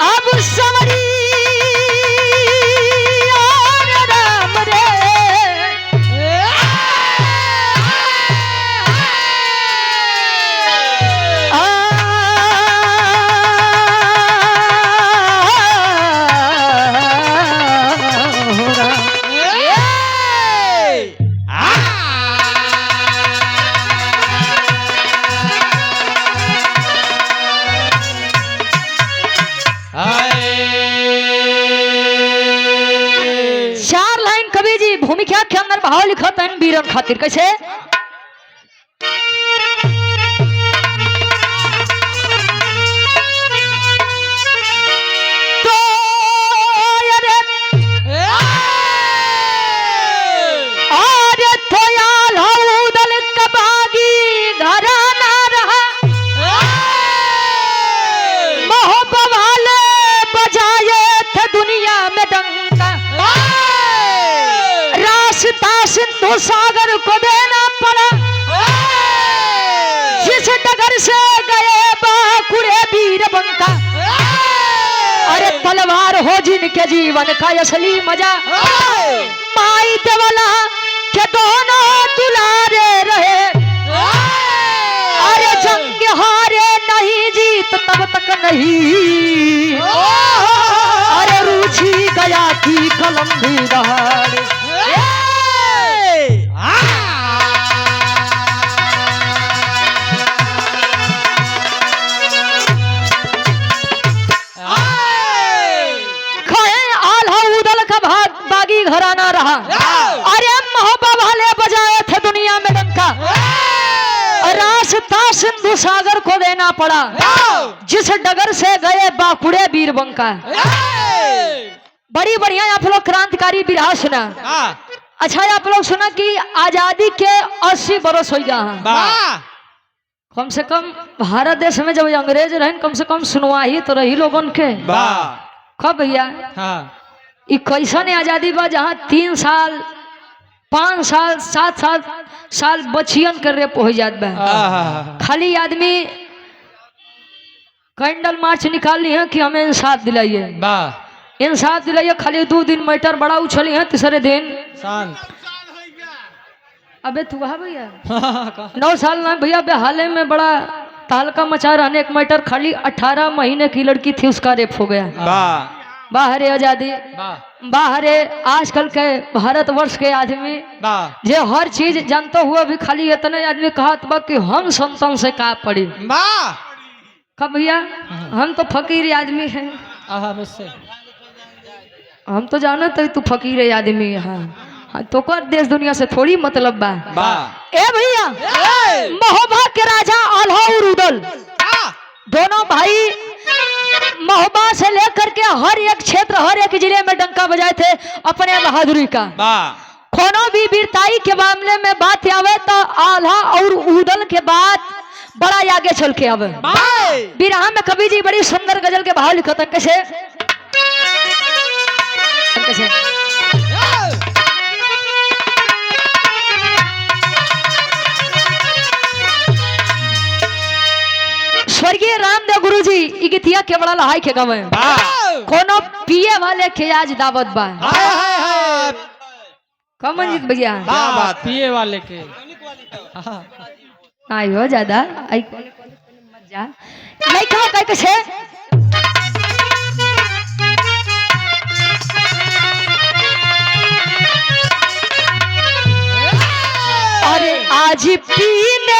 अब समरी राम रे भूमिका के अंदर भाव लिखत है वीरन खातिर कैसे तो अरे थोयाल उदल कबागी घराना रहा मोहब्बत वाले बजाए थे दुनिया में डंका सिंधु सागर को देना पड़ा जिस डगर से गए बाकुड़े वीर बंका अरे तलवार हो जिनके जीवन का असली मजा माई देवला के दोनों दुलारे रहे अरे जंग हारे नहीं जीत तब तक नहीं अरे रुचि गया की कलम भी दहाड़े बागी घराना रहा अरे मोहब्बत वाले बजाए थे दुनिया में डंका रास्ता सिंधु सागर को देना पड़ा जिस डगर से गए बाकुड़े वीर बंका बड़ी बढ़िया आप लोग क्रांतिकारी बिरहा सुना अच्छा आप लोग सुना कि आजादी के 80 बरस हो गया कम से कम भारत देश में जब अंग्रेज रहे कम से कम सुनवाही तो रही लोगन के कब भैया कैसन आजादी बा जहाँ 3 साल 5 साल 7 साल बचियन कर रेप हो जात बा खाली आदमी कैंडल मार्च निकाल ली है कि हमें इंसाफ दिलाइए इंसाफ दिलाइए खाली 2 दिन मैटर बड़ा उछली है तीसरे दिन अबे तू कहा भैया 9 साल ना भैया बेहाले में बड़ा तहलका मचा रहने एक मैटर खाली 18 महीने की लड़की थी उसका रेप हो गया बाहर आजादी बाहर आजकल के भारतवर्ष के आदमी जो हर चीज जानते हुए भी खाली इतने आदमी कहा कि हम संतन से का पड़ी कब भैया हम तो फकीर आदमी हैं हम तो जानते तू फकीर आदमी है तो कर देश दुनिया से थोड़ी मतलब बा ए भैया महोबा के राजा आल्हा और उदल दोनों भाई महोबा से लेकर के हर एक क्षेत्र हर एक जिले में डंका बजाए थे अपने बहादुरी का कोनो भी वीरताई के मामले में बात आवे तो आल्हा और उदल के बात बड़ा आगे चल के आवे बिरहा में कवि जी बड़ी सुंदर गजल के भाव लिखते कैसे स्वर्गीय रामदेव गुरुजी ई गीतिया के बड़ा लहाई के गवे कोनो पिए वाले के आज दावत बा कमनजीत भैया क्या बात पिए वाले के आई हो ज्यादा आई मत जा नहीं कहो कह कैसे अरे आज पीने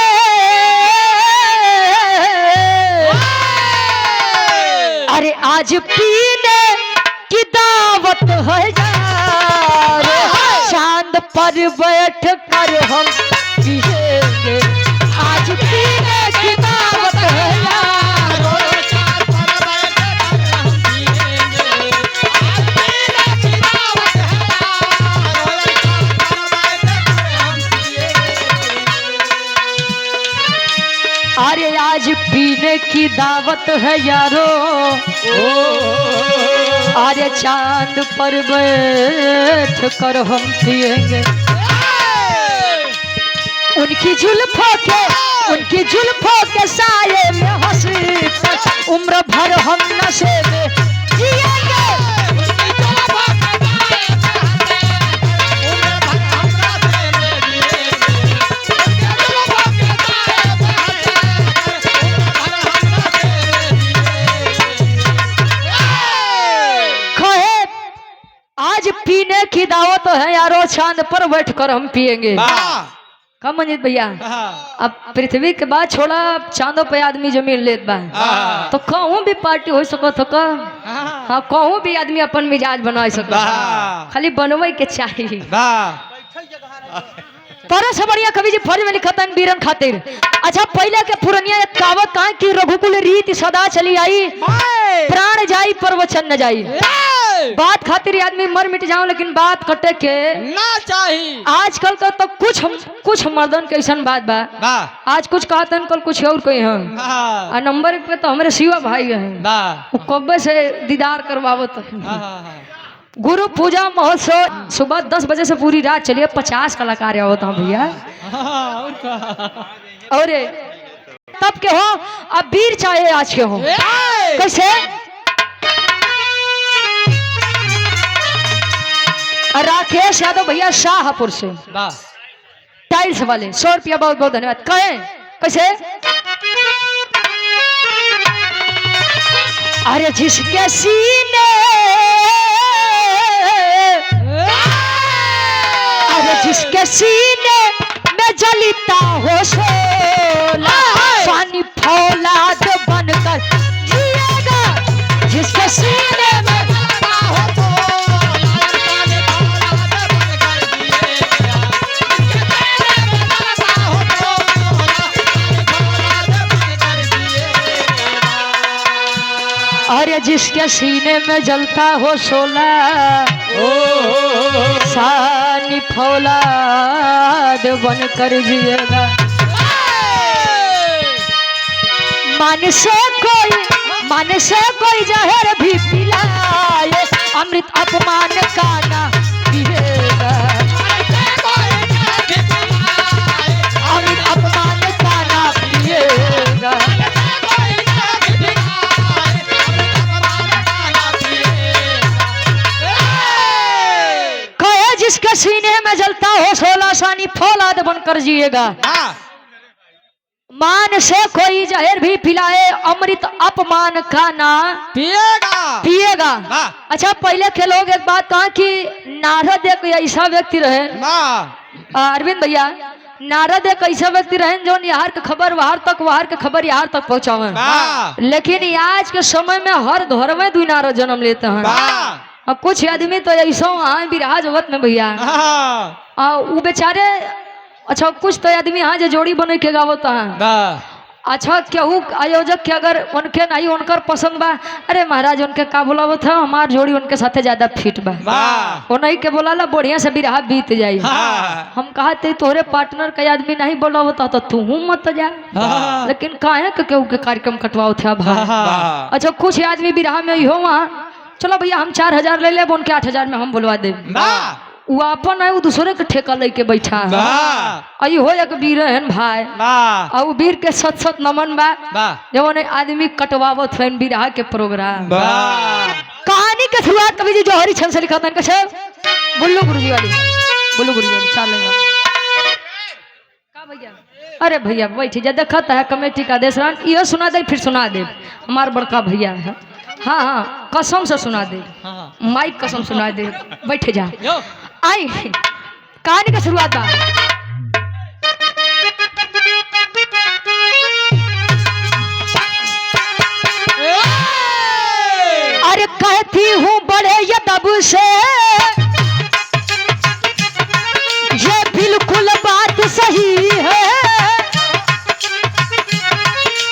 अरे आज पीने की दावत है यार चांद पर बैठ कर हम पिएंगे आज पीने की दावत है यार अरे आज पीने की दावत है यारो अरे चांद पर बैठ कर हम पिएंगे उनकी जुल्फों के साये में हंसी उम्र भर हम नशे में जिएंगे। कहे आज पीने की दावत है यारो, चांद पर बैठकर हम पिएंगे। कम मंजित भैया, अब पृथ्वी के बाद छोड़ा, अब चांदों पे आदमी जमीन लेत बा, तो कहूँ भी पार्टी हो सकत हो का। हाँ, कहूँ भी आदमी अपन मिजाज बना सकत, खाली बनवे के चाहिए। तरह से बढ़िया कवि जी फर्ज में लिखा था वीरन खातिर। अच्छा, पहले के पुरनिया एक कहावत है कि रघुकुल रीति सदा चली आई, प्राण जाई पर वचन न जाई। बात खातिर आदमी मर मिट जाओ, लेकिन बात कटे के ना चाहिए। आजकल तो कुछ मर्दन के ऐसा बात बा, आज कुछ कहते हैं कल कुछ और कोई है। नंबर पे तो हमारे शिवा भाई है, कब्बे से दीदार करवावत। गुरु पूजा महोत्सव सुबह 10 बजे से पूरी रात चलिए, 50 कलाकार होता हूँ भैया। और तब के हो, अब वीर चाहे आज के हो। कैसे राकेश यादव भैया शाहपुर से, टाइल्स वाले, 100 रुपया, बहुत बहुत धन्यवाद। कहे कैसे, अरे जिसके सीने, अरे जिसके सीने में जलता हो शोला, पानी फौलाद बनकर जिएगा। जिसके सीने में अरे जिसके सीने में जलता हो शोला, सानी फौलाद बनकर जिएगा। मन से कोई जहर भी पिलाए, अमृत अपमान का ना पिएगा। अमृत अपमान का ना पिएगा। जिसके सीने में जलता हो शोला, सानी फौलाद बनकर जिएगा। मान से कोई जहर भी पिलाए, अमृत अपमान का ना पिएगा। अच्छा, पहले के लोग एक बात कहा कि नारद एक ऐसा व्यक्ति रहे, अरविंद भैया, नारद एक ऐसा व्यक्ति रहे जो यहाँ के खबर वहां तक, वहां के खबर यहाँ तक पहुँचावे। लेकिन आज के समय में हर घर में 2 नारद जन्म लेते हैं। कुछ आदमी तो ऐसा हाँ बिरहा जगत में भैया, वो बेचारे। अच्छा, कुछ तो आदमी हाँ जो जोड़ी बने के गावत है। अच्छा, केहू आयोजक के अगर उनके नहीं उनकर पसंद बा, अरे महाराज उनके का बोलावत है, हमार जोड़ी उनके साथे ज्यादा फिट बा, वो नहीं के बोला बढ़िया से बिरहा बीत जाई। हम कहते तोहरे पार्टनर का आदमी नहीं बोलावत तो तू मत जा, लेकिन काहे के केहू के कार्यक्रम कटवाओ थे भाई। अच्छा, कुछ आदमी बिरहा में हो वहाँ, चलो भैया हम 4000 ले ले, उनके 8000 में हम बोलवा दे। वो अपन है, वो दूसरे के ठेका लेके बैठा है। हो एक वीर है भाई, और वो वीर के सत नमन बा, जब आदमी कटवावत है बिरहा के प्रोग्राम। कहानी के शुरुआत कवि जी जौहरी छंद से लिखा था, कैसे, बुल्लू गुरुजी वाली, बुल्लू गुरुजी वाली 4 लेगा का भैया। अरे भैया बैठ जा, देखता है कमेटी का आदेश, ये सुना दे फिर सुना दे, हमार बड़का भैया है। हाँ, कसम से सुना दे, माइक कसम सुना दे, बैठ जा। आई कहानी का शुरुआत बा। अरे कहती हूँ बड़े यदब से, ये बिल्कुल बात सही है।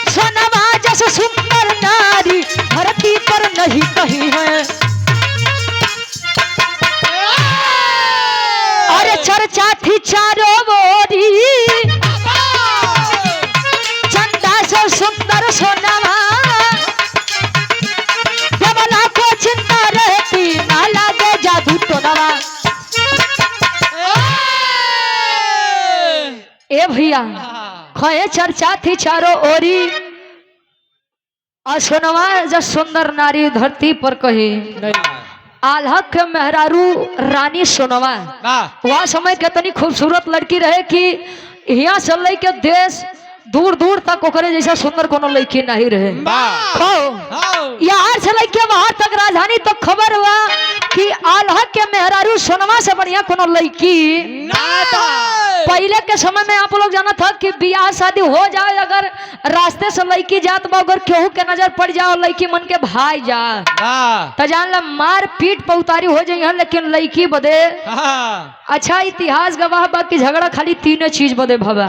सोनवा जैसे सुंदर नारी धरती पर नहीं कहीं है। अरे चर्चा थी चारों ओरी, चंदा से सुंदर सोनवा, जबला को चिंता रहती, ना लागे जादू तो दवा। ए भैया, खये चर्चा थी चारों ओरी, असनवा जब सुंदर नारी धरती पर कही आल्हा के मेहरारू रानी सोनवा वह समय कितनी खूबसूरत लड़की रहे कि यहाँ से लेके देश दूर दूर तक ओकरे जैसा सुंदर कोनो लड़की नहीं रहे। यहाँ से लेके वहां तक राजधानी तो खबर हुआ कि आल्हा के मेहरारू सोनवा से बढ़िया कोनो लड़की पहले के समय में आप लोग जाना था कि बियाह शादी हो जाए अगर रास्ते से लड़की जात बा अगर केहू के नजर पड़ जाओ लड़की मन के भाई जा तो जान ला मार पीट पे उतारी हो जाए। लेकिन लड़की बदे अच्छा इतिहास गवाह बा कि झगड़ा खाली तीन चीज बदे भवा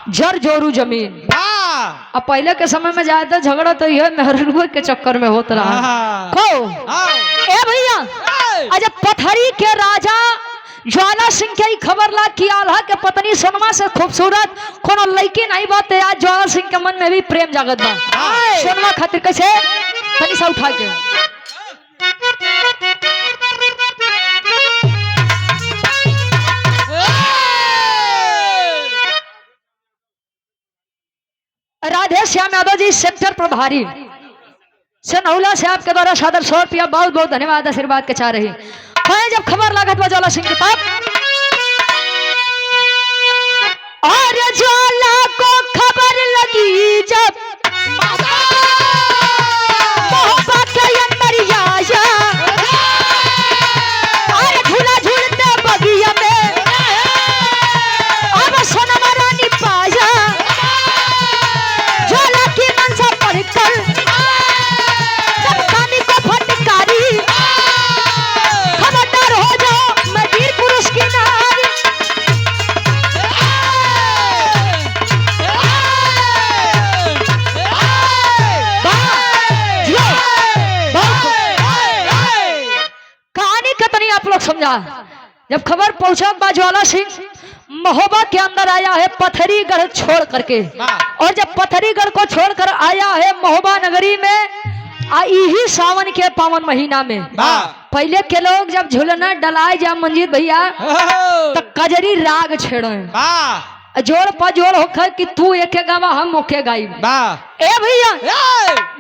जर जोरू जमीन। अब पहले के समय में ज्यादा झगड़ा तो यह मेहरुआ के चक्कर में होता रहा। ए भैया आज पथरी के राजा ज्वाला सिंह के खबर ला कि आल्हा के पत्नी सोनमा से खूबसूरत कोनो लड़की नहीं बात है। आज ज्वाला सिंह के मन में भी प्रेम जागत बा सोनमा खातिर कैसे तनी सा उठा के राधे श्याम यादव जी सेक्टर प्रभारी सनौला से आपके द्वारा सादर 100 रुपया बहुत बहुत धन्यवाद आशीर्वाद के चाह रही। जब खबर लागत ज्वाला सिंह के तब और ज्वाला को खबर लगी जब मोहब्बत के अंदर आया और झूला झूलते बगिया में अब सोनमा रानी पाया ज्वाला की मनसा पढ़कर जब कानी को फटकारी समझा। जब खबर पहुंचा ज्वाला सिंह महोबा के अंदर आया है पथरीगढ़ छोड़ करके और जब पथरीगढ़ को छोड़कर आया है महोबा नगरी में यही सावन के पावन महीना में पहले के लोग जब झुलना डलाए जा मंजीत भैया तो कजरी राग छेड़ो जोड़ पर जोड़ होकर कि तू एक गावा हम ओके गाई। ए भैया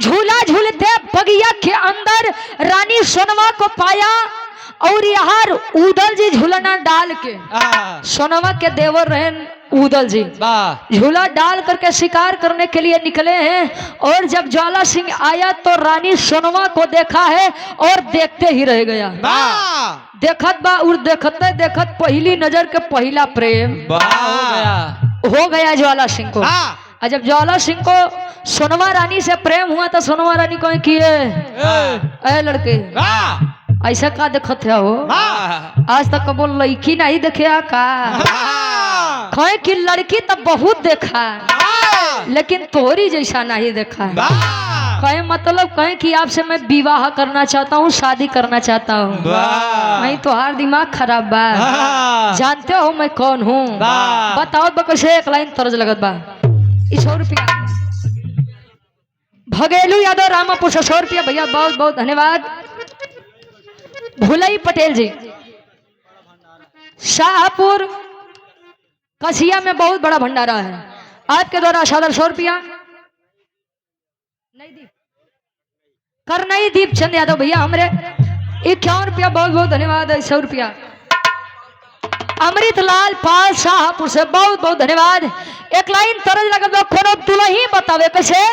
झूला झूलते बगिया के अंदर रानी सोनमा को पाया और यार उदल जी झूलना डाल के सोनमा के देवर रहे उदल जी झूला डाल करके शिकार करने के लिए निकले हैं और जब ज्वाला सिंह आया तो रानी सोनमा को देखा है और देखते ही रह गया। देखत बा और देखते देखत पहली नजर के पहला प्रेम हो गया ज्वाला सिंह को। जब ज्वाला सिंह को सोनमा रानी से प्रेम हुआ तो सोनमा रानी को किए ए लड़के ऐसा का देखत है हो आज तक कबो लड़की नहीं देखे का कहे कि लड़की तो बहुत देखा लेकिन तोरी जैसा नहीं देखा। कहे मतलब कहे कि आपसे मैं विवाह करना चाहता हूँ शादी करना चाहता हूँ। नहीं तो हर दिमाग खराब बा जानते हो मैं कौन हूँ बताओ कैसे एक लाइन तर्ज लगत बा 100 रुपया भगेलू यादव रामापुर 100 रुपया भैया बहुत बहुत धन्यवाद। भुलई पटेल जी शाहपुर कसिया में बहुत बड़ा भंडारा है आपके द्वारा सादर 100 रुपया। करनई दीप चंद यादव भैया हमरे 51 रुपया बहुत बहुत धन्यवाद 100 रुपया। अमृत लाल पाल शाहपुर से बहुत बहुत धन्यवाद। एक लाइन तरज लगा खोनो दुल्ही बतावे कैसे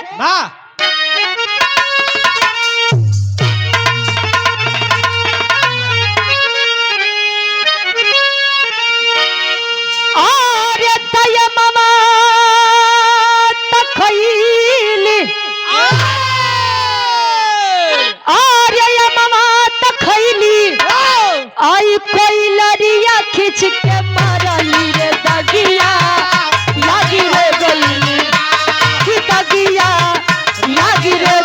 आई कोई लड़िया खिंच के मारली रे दगिया लागी रे गली कि दगिया लागी रे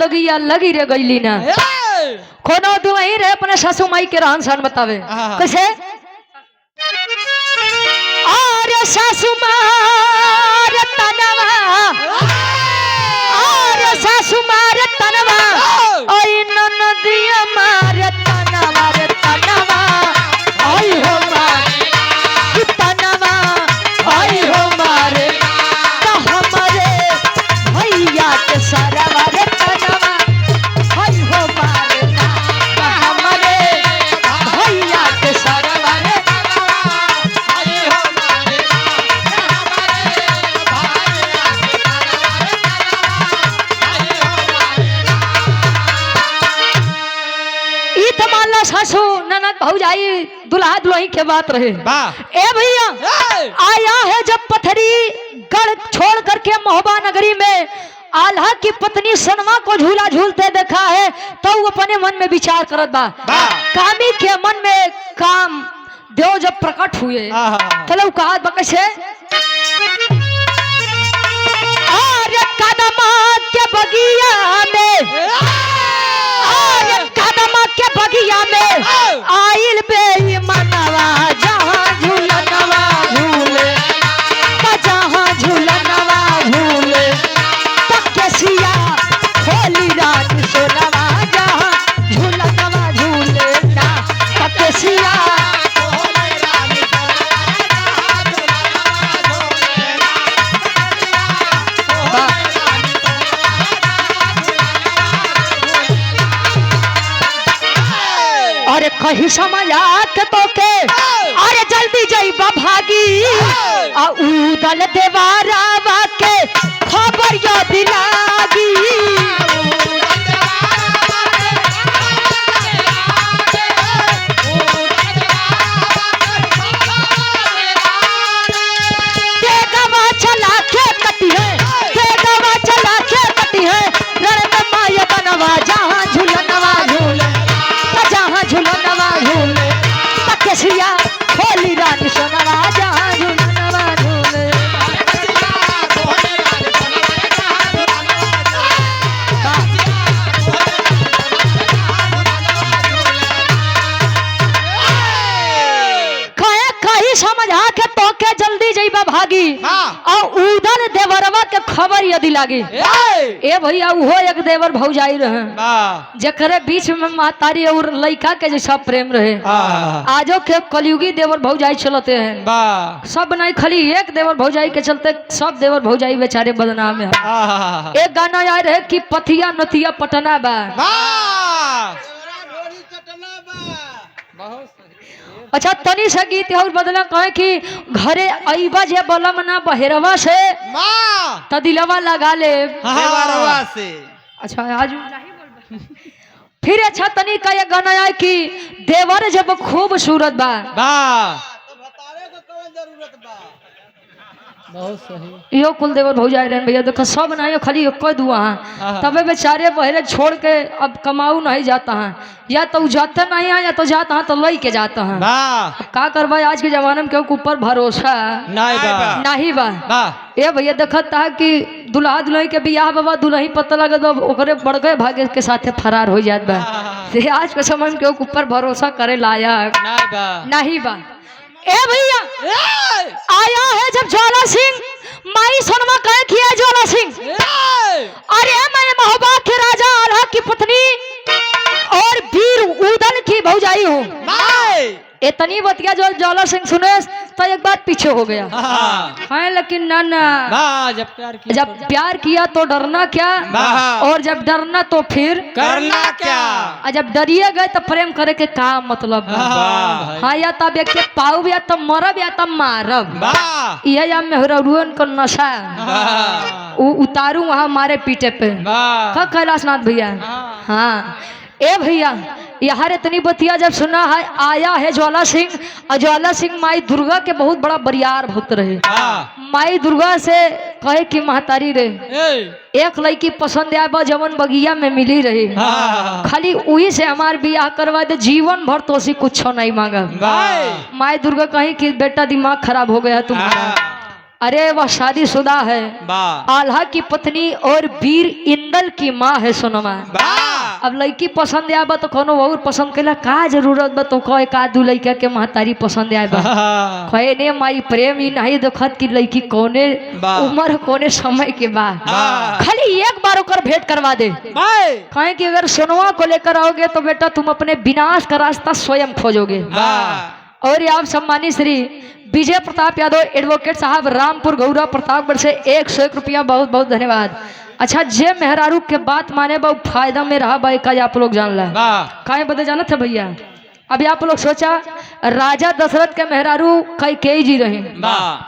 जोगिया लगी रे गईली ना कोनो दुआई रे अपने सासू माई के रहन सहन बतावे कैसे अरे सासू मार तनवा अरे सासू मार तनवा ओई ननदिया मार तनवा रे तनवा ओई हो मार तनवा ओई हो मारे तो हमारे भैया के सरवा रे तनवा ओई हो मारे तो हमारे भैया के सरवा रे सासू ननद भौजाई दुल्हा दुल्ही के बात रहे ए भैया आया है जब पथरी गढ़ छोड़ करके महोबा नगरी में आल्हा की पत्नी सनमा को झूला झूलते देखा है तो वो अपने मन में विचार करत बा कामी के मन में काम देव जब प्रकट हुए तो कहा कैसे अरे कदमा के बगिया में कदमा के बगिया में आइल बेईमानवा जहाँ झूलनवा झूले जहाँ झूलनवा झूले तकेसिया खोली रानी सोनवा जहाँ झूलनवा झूले ना तकेसिया अरे कहीं समझ आके तो के अरे जल्दी जाइबा भागी उदल देवारावा के खबर यो दिलागी देगवा चला के कटी है देगवा चला के कटी है रण माया बनवा जहाँ झूलनवा झूले जहाँ झूलनवा झूले तकेसिया खोली रानी सोनवा जहाँ झूलनवा झूले कहीं समझा के तो के जल्दी जाइबा भागी और उधर देवरवा के खबर यदि लागी ए भैया वो एक देवर भौजाई रहे जकरे बीच में मातारी और लड़का के जैसा प्रेम रहे आजो के कलयुगी देवर भौजाई चलते हैं सब नहीं खाली एक देवर भौजाई के चलते सब देवर भौजाई बेचारे बदनाम है एक गाना आए रहे कि पथिया नथिया पटना बा अच्छा तनी से गीत और बदला कहे कि घरे अइबा जे बलम ना बहेरवा से त दिलवा लगा ले से अच्छा आज फिर अच्छा तनी का ये गाना आए कि देवर जब खूबसूरत बा बहुत सही यो कुल देवर भौजाई रहन भैया देखो सब नहीं खाली एक दुआ तबे बेचारे बहरे छोड़ के अब कमाऊ नहीं जाता है या तो जाते नहीं है या तो जाता है तो लई के जाता है का करवा आज के जमाने में के ऊपर भरोसा नहीं बा ये भैया देखता है कि दुल्हा दुल्ही के बियाह बाबा दुल्ही पता लगे तो ओकरे बड़के भागे के साथे फरार हो जात बा आज के समय में के ऊपर भरोसा करे लायक नहीं बा ए भैया आया है जब ज्वाला सिंह माई सोनमा कहे किया ज्वाला सिंह अरे मैं महोबा के राजा आल्हा की पत्नी और वीर उदल की भौजाई हूँ इतनी बतिया जो ज्वाला सिंह सुने तो एक बात पीछे हो गया है लेकिन ना जब प्यार किया तो डरना क्या और जब डरना तो फिर करना क्या जब डरिए गए तो प्रेम करे के काम मतलब हाँ या तब एक पाऊ या तब मरब या तब मारब यह या मेहरुअन को नशा उतारू वहाँ मारे पीटे पे कैलाश नाथ भैया हाँ ए भैया यहाँ इतनी बतिया जब सुना है आया है ज्वाला सिंह और ज्वाला सिंह माई दुर्गा के बहुत बड़ा बरियार भक्त रहे माई दुर्गा से कहे कि महतारी रे एक लड़की पसंद आए जवन बगिया में मिली रही खाली वही से हमार बियाह करवा दे जीवन भर तो उसी कुछ नहीं मांगा माई दुर्गा कही कि बेटा दिमाग खराब हो गया तुम्हारा अरे वह शादीशुदा है, वाह आल्हा की पत्नी और वीर इंदल की माँ है सोनमा। वाह अब लड़की पसंद आबा तो कोनो और पसंद कैला का जरूरत बा, तो कहे का दू लड़का के महतारी पसंद आबा कहे ने माई प्रेम ही नहीं देखत कि लड़की कौने वाह। उम्र कौने समय के बा, वाह। खाली एक बार ओकर भेंट करवा दे। कहे कि अगर सोनवा को लेकर आओगे तो बेटा तुम अपने विनाश का रास्ता स्वयं खोजोगे। वाह और ये आप सम्मानित श्री विजय प्रताप यादव एडवोकेट साहब रामपुर गौरा प्रतापगढ़ से 101 रुपया, बहुत बहुत धन्यवाद। अच्छा जे मेहरारू के बात माने बा फायदा में रहा भाई का आप लोग जान ला काहे बदे जाना था भैया। अभी आप लोग सोचा राजा दशरथ के मेहरारू कैकेयी जी रहे,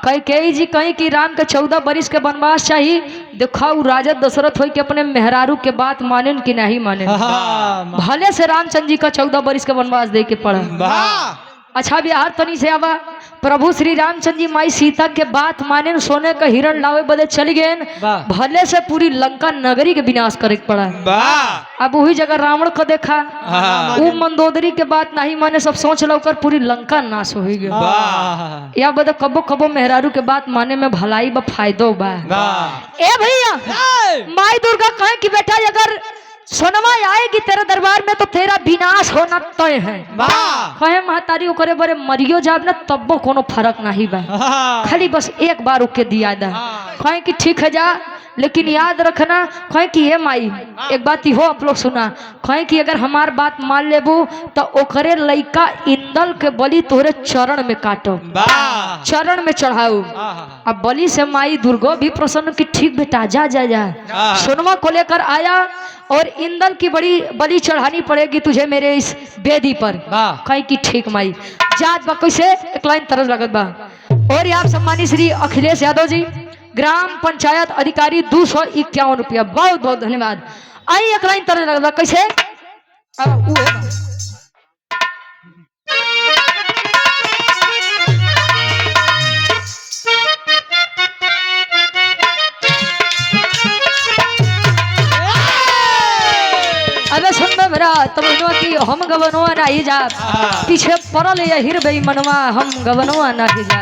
कैकेयी जी कहीं कि राम के 14 बरिस के वनवास चाहिए। दिखाओ राजा दशरथ हो कि अपने मेहरारू के बात माने कि नहीं माने, भले से रामचंद्र जी का 14 बरिस के वनवास दे के पड़ा। अच्छा बिहार तनी से आवा प्रभु श्री रामचंद्र जी माई सीता के बात माने सोने का हिरण लावे बदे चली गए, भले से पूरी लंका नगरी के विनाश करे पड़ा। अब वही जगह रावण को देखा, वो मंदोदरी के बात नहीं माने, सब सोच लो कर पूरी लंका नाश हो गया। या बदे कबो कबो मेहरारू के बात माने में भलाई बा फायदो बा। ए भैया माई दुर्गा कहे कि बेटा अगर सोनमा आएगी तेरे दरबार में तो तेरा विनाश होना तय है। कहे महतारी करे बरे मरियो जाब ना तब्बो कोनो फर्क नहीं बा, खाली बस एक बार ओके दिया दा। कहे कि ठीक है जा, लेकिन याद रखना कहे कि ये माई एक बात ही हो आप लोग सुना, कहे कि अगर हमार बात मान लेबू तो ओकरे लइका इंदल के बलि तोहरे चरण में काटो, चरण में चढ़ाऊ। अब बलि से माई दुर्गा भी प्रसन्न कि ठीक बेटा जा जा जा। सोनमा को लेकर आया और इंदल की बड़ी बलि चढ़ानी पड़ेगी तुझे मेरे इस बेदी पर। कहीं की ठीक माई जात बा कैसे एक लाइन तरस लगत बा। और आप सम्मानित श्री अखिलेश यादव जी ग्राम पंचायत अधिकारी 251 रुपया, बहुत बहुत धन्यवाद। आई एक लाइन तरस लगत बा कैसे अबे सुन बे मेरा तब कि हम गवनवा नहीं जा पीछे पड़ल ये हिर बेईमनवा हम गवनवा नहीं जा।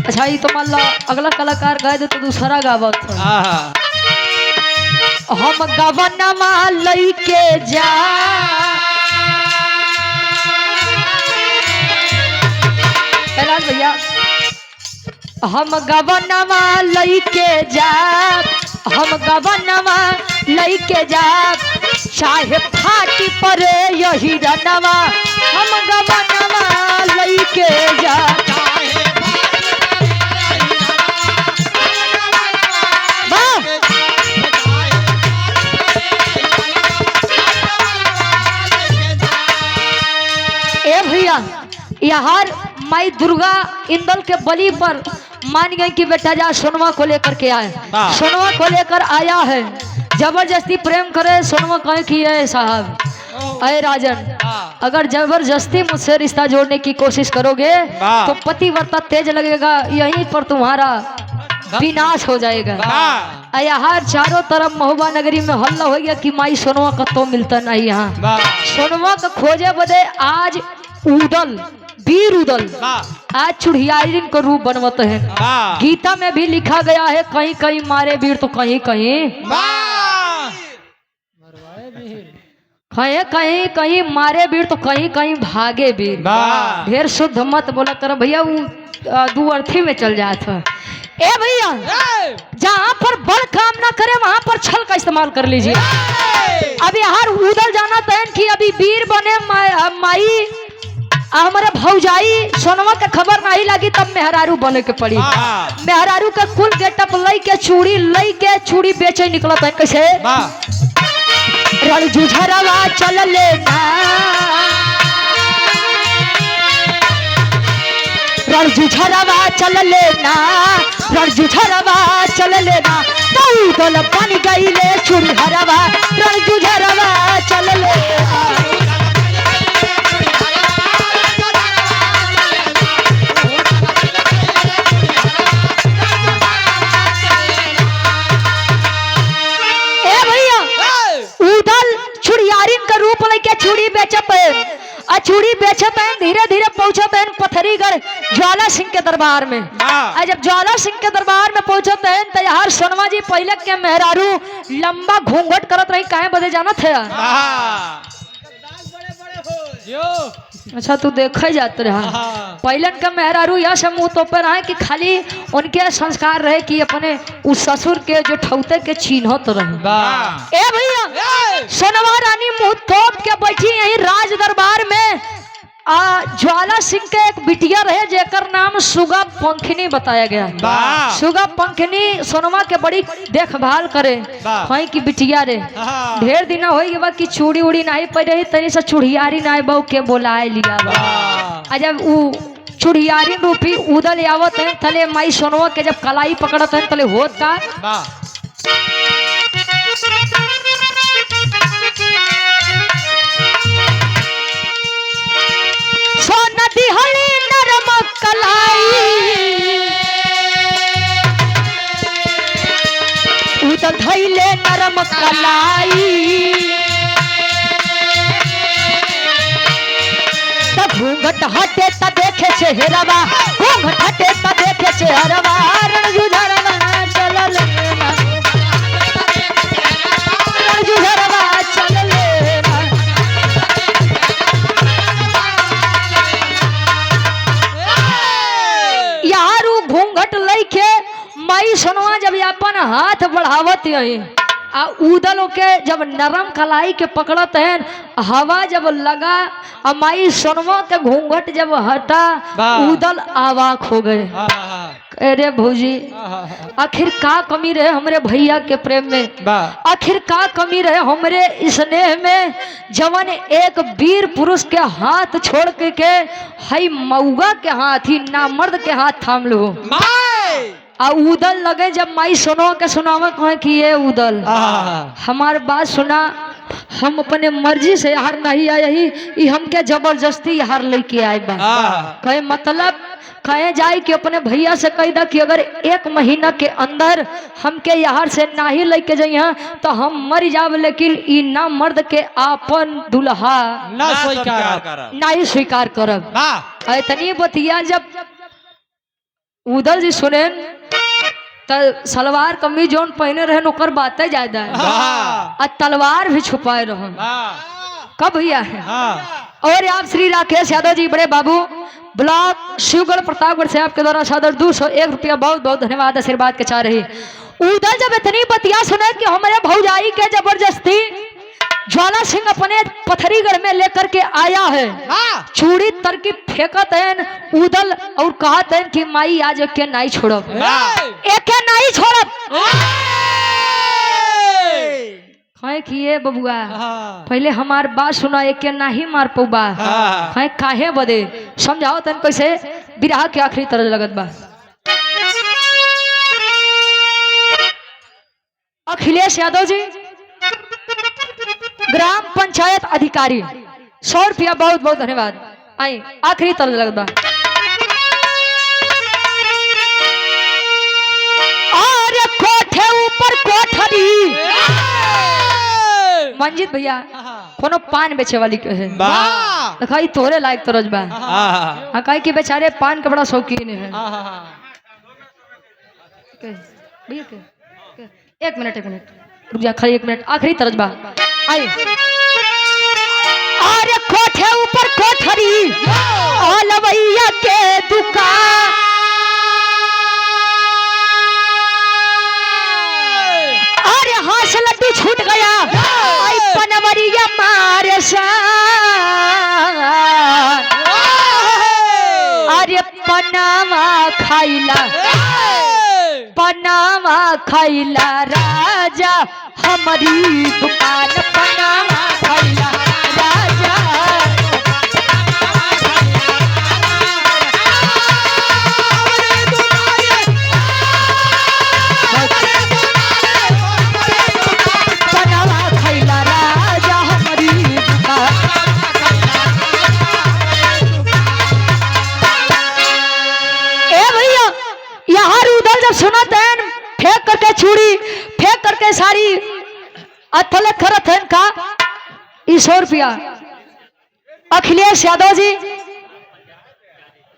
अच्छा ये तो मान लो अगला कलाकार गाए दे तो दूसरा गावत हम गवनवा लइके जा भैया हम गवनवा लइके जा, हम गवनवा लइके जा चाहे फाटी परे यही रनवा, हम गवनवा लइके जा। ए भैया यहाँ माई दुर्गा इंदल के बलि पर मान गई कि बेटा जा सोनवा को लेकर के आए, सोनवा को लेकर आया है, जबरदस्ती प्रेम करे। सोनवा कहे कि ये साहब अरे राजन अगर जबरदस्ती मुझसे रिश्ता जोड़ने की कोशिश करोगे तो पतिव्रता तेज लगेगा, यहीं पर तुम्हारा विनाश हो जाएगा। यहाँ चारों तरफ महुबा नगरी में हल्ला हो गया कि माई सोनवा का तो मिलता नहीं। यहाँ सोनवा का खोजे बदे आज उदल वीर उदल आज चुड़ियारिन को रूप बनवत है। गीता में भी लिखा गया है कहीं कहीं मारे वीर तो कहीं कहीं कहीं कहीं कहीं मारे वीर तो कहीं कहीं भागे वीर। ढेर शुद्ध मत बोला कर भैया, वो दू अर्थी में चल जाता। ए भैया जहाँ पर बड़ काम ना करे वहां पर छल का इस्तेमाल कर लीजिए। अभी हर उदल जाना तहन कि अभी वीर बने माई हमारे भौजाई सोनवा के खबर नहीं लगी तब मेहरारू बने के पड़ी। मेहरारू का कुल गेटअप लई के चूड़ी बेचे निकलता है कैसे रणजुझरवा चल लेना, रणजुझरवा चल लेना, रणजुझरवा चल लेना, दल बन गई ले चूड़ी हरवा, रणजुझरवा चल लेना। आ चूड़ी बेचत हैं, धीरे धीरे पहुंचत हैं पथरीगढ़ ज्वाला सिंह के दरबार में। आ जब ज्वाला सिंह के दरबार में पहुंचत हैं तो यार सोनमा जी पहले के मेहरारू लंबा घूंघट करत रही, काहे बदे जानत है? अच्छा तू देखे जाते रहा पहलन का मेहरारू यह सब मुंह तो पर है कि खाली उनके संस्कार रहे कि अपने उस ससुर के जो ठौते के चिन्हत रहे। ए भैया सोनवा रानी मुंह तोप के बैठी यही राज दरबार में। ज्वाला सिंह के एक बिटिया रहे जेकर नाम सुगा पंखनी बताया गया। सुगा पंखनी सोनमा के बड़ी देखभाल करे, कहीं की बिटिया रे ढेर दिन हो गया कि चूड़ी उड़ी नहीं पड़े तनी से चूड़ियारी नहीं बहु के बोलाए लिया। जब वो चूड़ियारी रूपी उदल आवत है तले माई सोनवा के जब कलाई पकड़त है तले होता नदी हली नरम कलाई उदल धैले नरम कलाई तब घूंघट हटे त देखे चेहरवा, घूंघट हटे त देखे चेहरवा रणजुझरवा चलल रणजुझरवा चलल घूंघट लइके माई सोनवा जब अपन हाथ बढ़ावत आ उदल के जब नरम कलाई के पकड़त है हवा जब लगा माई सोनवा के घूंघट जब हटा उदल आवाक हो गए। अरे भौजी आखिर का कमी रहे हमरे भैया के प्रेम में, आखिर का कमी रहे हमरे स्नेह में जवन एक वीर पुरुष के हाथ छोड़ के हई मऊगा के हाथ ही ना मर्द के हाथ थाम लो। आ उदल लगे जब माई सोनो के सुनावा कहे कि ये उदल हमार बात सुना, हम अपने मर्जी से यार नहीं आए ही हमके जबरदस्ती यार लेके आए बा। कहे मतलब कहे जाए कि अपने भैया से कह दा कि अगर 1 महीना के अंदर हमके यहाँ से नहीं लेके जाइए तो हम मर जाब, लेकिन ई ना मर्द के आपन दुल्हा नहीं स्वीकार करब। इतनी बतिया जब उदल जी सुने तो सलवार कमीज जोन पहने रहे नौकर बातें ज्यादा है, तलवार भी छुपाए रहो। कब भैया है? और आप श्री राकेश यादव जी बड़े बाबू ब्लॉक शिवगढ़ प्रतापगढ़ से आपके द्वारा सादर 201 रुपया बहुत बहुत धन्यवाद आशीर्वाद के चाह रही। उदल जब इतनी बतिया सुने कि हमारे भौजाई के जबरदस्ती ज्वाला सिंह अपने पथरीगढ़ में लेकर के आया है, चूड़ी तरकी फेंकत है उदल और कहत है कि माई आज के नहीं छोड़ब, एक नहीं छोड़ब। कहे कि ये बबुआ पहले हमार बात सुना, एक के नहीं मार पौबा। कहे काहे बदे समझाओ तन कैसे बिरहा के आखिरी तरह लगत बा। अखिलेश यादव जी ग्राम पंचायत अधिकारी 100 रुपया बहुत बहुत धन्यवाद। आई आखिरी तरह लगत बा। और कोठे ऊपर कोठरी मंजित भैया कोनो पान बेचे वाली के है दिखाई तोरे लायक तरज बा। कहे कि बेचारे पान का बड़ा शौकीन है। भैया के 1 मिनट रुक जा, खाली 1 मिनट आखिरी तरज बा। आई अरे कोठे ऊपर कोठरी लवैया के दुकान, अरे हाथ लड्डू छूट गया पनवरिया मारे अरे पनामा खाइला राजा हमारी दुकान, पनामा खाइला राजा। पनामा खाइला राजा हमारी दुकान। ए भैया यहाँ उधर जब सुना तैन फेंक करके चूड़ी फेंक करके साड़ी अथले खरत है का 100 रुपया अखिलेश यादव जी,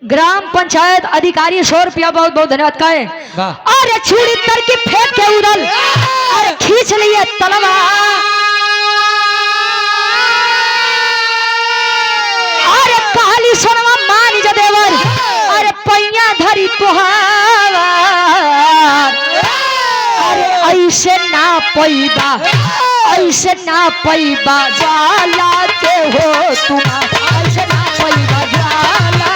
ग्राम पंचायत अधिकारी, 100 रुपया, बहुत बहुत धन्यवाद। कहे अरे चूड़ी तर की फेंक के उड़ल, अरे खींच लिए तलवा, अरे कहली सोनवा मान जा देवर, अरे पैया धरी तुहार, अरे ऐसे ना पैबा, ऐसे ना पैबा जाला के हो तुम्हारा, ऐसे ना पैबा जाला।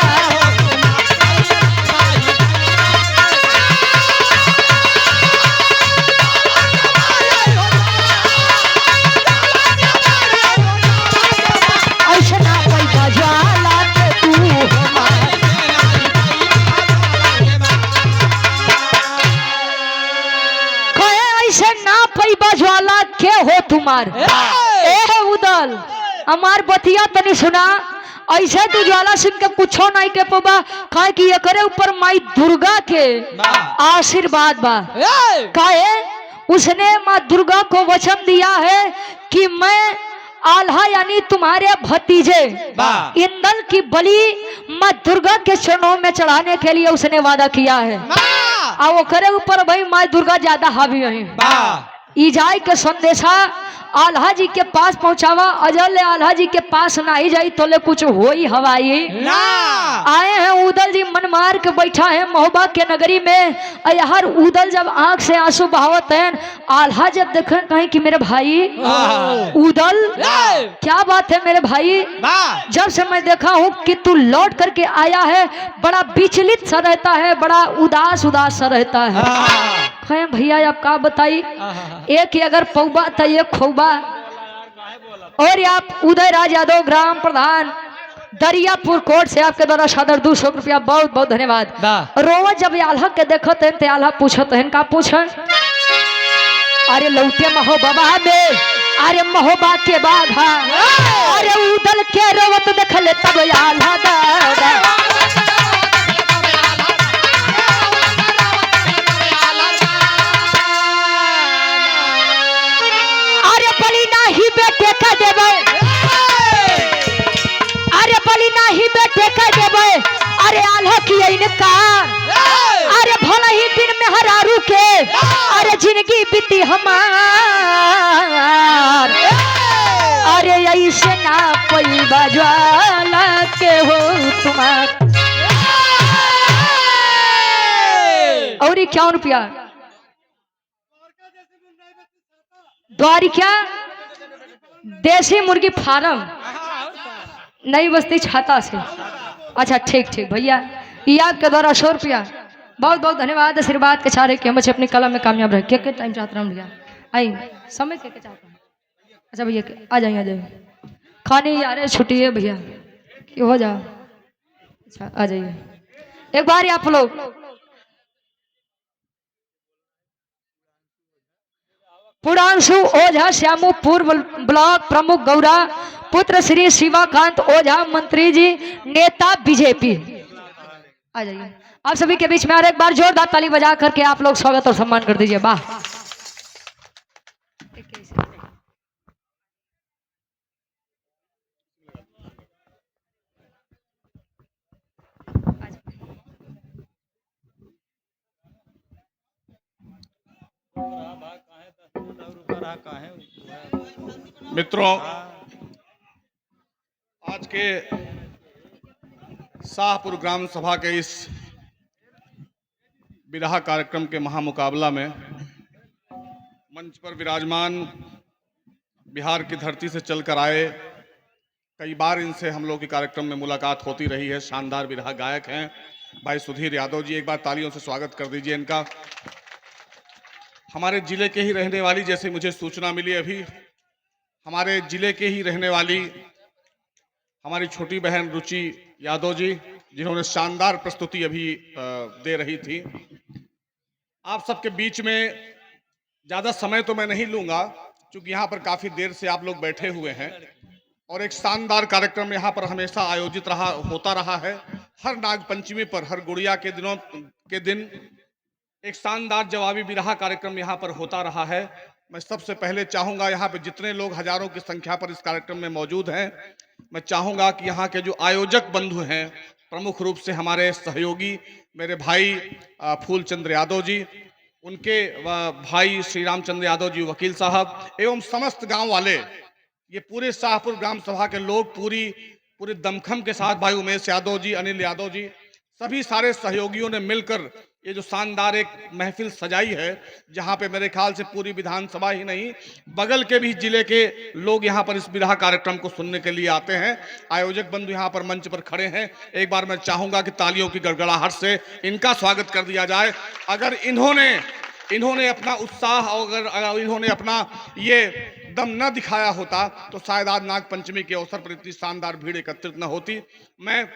ऐसे ना पैबा जाला के तू हमारा, ऐसे ना पैबा ज्वाला के हो तुम्हार। ए उदल हमार बतिया तनी सुना, ऐसे तू ज्वाला सिंह के कुछो नहीं के पबा, काहे कि एकरे ऊपर माई दुर्गा के आशीर्वाद बा। काहे उसने माँ दुर्गा को वचन दिया है कि मैं आल्हा यानी तुम्हारे भतीजे इंदल की बलि माँ दुर्गा के चरणों में चढ़ाने के लिए उसने वादा किया है। और वो करे ऊपर भाई माँ दुर्गा ज्यादा हावी है। ईजाई के संदेशा आल्हा जी के पास पहुंचावा, अजल आल्हा जी के पास ना ही जाई तो ले कुछ हो ही हवाई ना। आए हैं उदल जी मन मार के बैठा है महोबा के नगरी में। यार उदल जब आंख से आंसू बहावत हैं, आल्हा जब देखे कहीं कि मेरे भाई उदल क्या बात है मेरे भाई, जब से मैं देखा हूँ कि तू लौट करके आया है बड़ा विचलित सा रहता है, बड़ा उदास उदास सा रहता है। कहें भैया आप का बताई, एक ही अगर पौबा था एक खोबा। और आप उदय राज यादव ग्राम प्रधान दरियापुर कोर्ट से आपके द्वारा सादर 200 रुपया, बहुत बहुत धन्यवाद। रोज जब आल्हा के देखत हैं तो आल्हा पूछत हैं, का पूछन, अरे लौटे महोबा में, अरे महोबा के बाधा, अरे उदल के रोवत देखले तब आल्हा दादा। बेटे का देवे, अरे बलि नाही बेटे का देवे, अरे आल्हा की इनकार, अरे भला ही बिन मेहरारू के, अरे जिंदगी बीती हमार, अरे ऐसे ना पैबा ज्वाला के हो तुम्हार। और 51 रुपया द्वारिका देसी मुर्गी फार्म नई बस्ती छाता से। अच्छा ठीक ठीक भैया, ये आपके द्वारा 100 रुपया, बहुत बहुत धन्यवाद। आशीर्वाद के चारे कि हम बच्चे अपनी कला में कामयाब रहे। क्या टाइम चाहता हूँ भैया, आई समय क्या चाहता हूँ। अच्छा भैया आ जाइए, आ जाइए, खाने यार छुट्टी है भैया, क्यों हो जाओ। अच्छा आ जाइए एक बार आप लोग। पुरांशु ओझा श्यामू पूर्व ब्लॉक प्रमुख गौरा, पुत्र श्री शिवाकांत ओझा मंत्री जी नेता बीजेपी। आ जाइए आप सभी के बीच में, और एक बार जोरदार ताली बजा करके आप लोग स्वागत और सम्मान कर दीजिए। वाह मित्रों, आज के शाहपुर ग्राम सभा के इस विरहा कार्यक्रम के महामुकाबला में मंच पर विराजमान बिहार की धरती से चलकर आए, कई बार इनसे हम लोग के कार्यक्रम में मुलाकात होती रही है, शानदार विरहा गायक हैं भाई सुधीर यादव जी। एक बार तालियों से स्वागत कर दीजिए इनका। हमारे जिले के ही रहने वाली, जैसे मुझे सूचना मिली अभी, हमारे जिले के ही रहने वाली हमारी छोटी बहन रुचि यादव जी, जिन्होंने शानदार प्रस्तुति अभी दे रही थी। आप सबके बीच में ज़्यादा समय तो मैं नहीं लूँगा, क्योंकि यहाँ पर काफ़ी देर से आप लोग बैठे हुए हैं और एक शानदार कार्यक्रम यहाँ पर हमेशा आयोजित होता रहा है। हर नागपंचमी पर, हर गुड़िया के दिनों के दिन एक शानदार जवाबी विरहा कार्यक्रम यहाँ पर होता रहा है। मैं सबसे पहले चाहूँगा यहाँ पे जितने लोग हजारों की संख्या पर इस कार्यक्रम में मौजूद हैं, मैं चाहूंगा कि यहाँ के जो आयोजक बंधु हैं, प्रमुख रूप से हमारे सहयोगी मेरे भाई फूलचंद्र यादव जी, उनके भाई श्री रामचंद्र यादव जी वकील साहब, एवं समस्त गांव वाले, ये पूरे शाहपुर ग्राम सभा के लोग पूरे दमखम के साथ, भाई उमेश यादव जी, अनिल यादव जी, सभी सारे सहयोगियों ने मिलकर ये जो शानदार एक महफिल सजाई है, जहां पे मेरे ख्याल से पूरी विधानसभा ही नहीं, बगल के भी जिले के लोग यहां पर इस विधा कार्यक्रम को सुनने के लिए आते हैं। आयोजक बंधु यहां पर मंच पर खड़े हैं, एक बार मैं चाहूंगा कि तालियों की गड़गड़ाहट से इनका स्वागत कर दिया जाए। अगर इन्होंने अपना उत्साह और अगर इन्होंने अपना ये दम न दिखाया होता तो शायद आज नाग पंचमी के अवसर पर इतनी शानदार भीड़ एकत्रित न होती। मैं